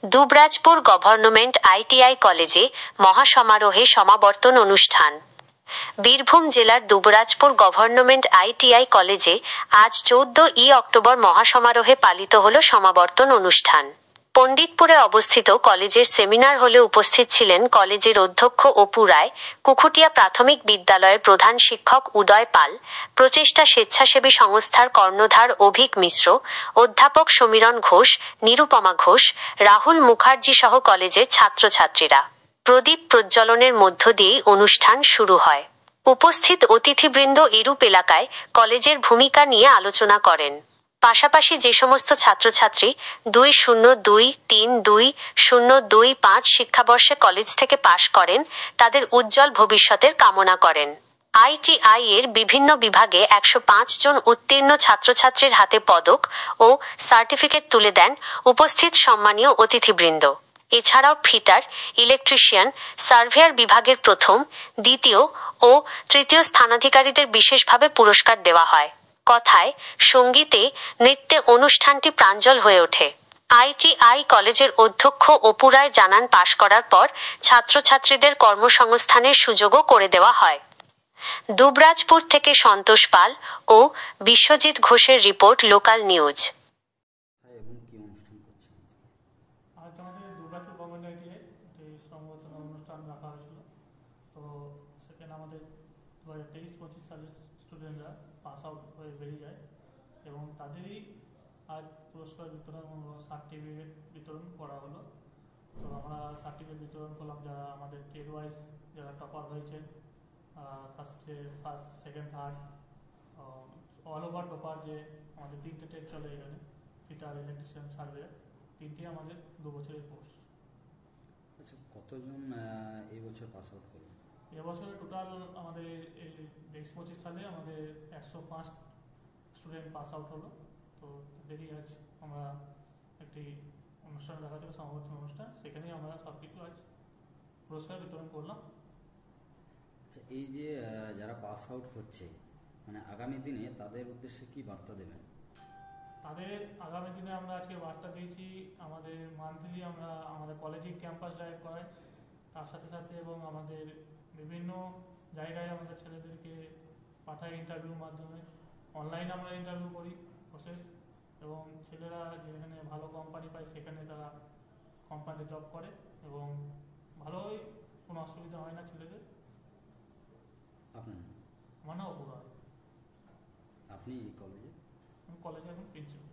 Dubrajpur government ITI কলেজে মহাসমারোহে সমাবর্তন অনুষ্ঠান। বীরভূম জেলার দুবরাজপুর গভর্নমেন্ট আইটিআই কলেজে আজ 14 অক্টোবর মহাসমারোহে পালিত হল সমাবর্তন অনুষ্ঠান। পণ্ডিতপুরে অবস্থিত কলেজের সেমিনার হলে উপস্থিত ছিলেন কলেজের অধ্যক্ষ অপু রায়, কুকুটিয়া প্রাথমিক বিদ্যালয়ের প্রধান শিক্ষক উদয় পাল, প্রচেষ্টা স্বেচ্ছাসেবী সংস্থার কর্ণধার অভিক মিশ্র, অধ্যাপক সমীরণ ঘোষ, নিরুপমা ঘোষ, রাহুল মুখার্জি সহ কলেজের ছাত্রছাত্রীরা। প্রদীপ প্রজ্বলনের মধ্য দিয়েই অনুষ্ঠান শুরু হয়। উপস্থিত অতিথিবৃন্দ এরূপ এলাকায় কলেজের ভূমিকা নিয়ে আলোচনা করেন। পাশাপাশি যে সমস্ত ছাত্রছাত্রী 2023-2025 শিক্ষাবর্ষে কলেজ থেকে পাশ করেন তাদের উজ্জ্বল ভবিষ্যতের কামনা করেন। আইটিআই এর বিভিন্ন বিভাগে 105 জন উত্তীর্ণ ছাত্রছাত্রীর হাতে পদক ও সার্টিফিকেট তুলে দেন উপস্থিত সম্মানীয় অতিথিবৃন্দ। এছাড়াও ফিটার, ইলেকট্রিশিয়ান, সার্ভেয়ার বিভাগের প্রথম, দ্বিতীয় ও তৃতীয় স্থানাধিকারীদের বিশেষভাবে পুরস্কার দেওয়া হয়। কথায়, সঙ্গীতে, নৃত্যে অনুষ্ঠানটি প্রাঞ্জল হয়ে ওঠে। আইটিআই কলেজের অধ্যক্ষ অপু রায় জানান, পাশ করার পর ছাত্রছাত্রীদের কর্মসংস্থানের সুযোগও করে দেওয়া হয়। দুবরাজপুর থেকে সন্তোষ পাল ও বিশ্বজিৎ ঘোষের রিপোর্ট, লোকাল নিউজ। আজ আমাদের দুবরাজপুর গভর্নমেন্ট সংবর্ধনা অনুষ্ঠান রাখা হয়েছিল। তো সেখানে আমাদের 2023-25 সালের স্টুডেন্টরা পাস আউট হয়ে বেরিয়ে যায় এবং তাদেরই আজ পুরস্কার বিতরণ এবং সার্টিফিকেট বিতরণ করা হলো। তো আমরা সার্টিফিকেট বিতরণ করলাম যারা আমাদের ট্রেড ওয়াইজ যারা টপার হয়েছেন, first, second, third, all over topper, যে আমাদের 3টে ট্রেড চলে এখানে, ফিটার, ইলেকট্রিশিয়ান, সার্ভেয়ার, 3টি আমাদের 2 বছরের কোর্স। আচ্ছা, কতজন এই বছর পাস আউট করলেন? এবছরে টোটাল আমাদের 2025 সালে আমাদের 105 স্টুডেন্ট পাস আউট হলো। তো তাদেরই আজ আমরা একটি অনুষ্ঠান রাখা ছিল, সমাবর্তন অনুষ্ঠান, সেখানেই আমরা সব কিছু আজ পুরস্কার বিতরণ করলাম। আচ্ছা, এই যে যারা পাস আউট হচ্ছে, মানে আগামী দিনে তাদের উদ্দেশ্যে কি বার্তা দেবেন? তাদের আগামী দিনে আমরা আজকে বার্তা দিয়েছি, আমাদের মান্থলি আমরা আমাদের কলেজে ক্যাম্পাস ড্রাইভ করাই, তার সাথে সাথে এবং আমাদের বিভিন্ন জায়গায় আমাদের ছেলেদেরকে পাঠাই ইন্টারভিউর মাধ্যমে। অনলাইনে আমরা ইন্টারভিউ করি প্রসেস, এবং ছেলেরা যেখানে ভালো কোম্পানি পায় সেখানে তারা কোম্পানিতে জব করে এবং ভালোই, কোনো অসুবিধা হয় না ছেলেদের। আপনার মানে অপরাধ। আপনি কলেজে? আমি কলেজে এখন প্রিন্সিপাল।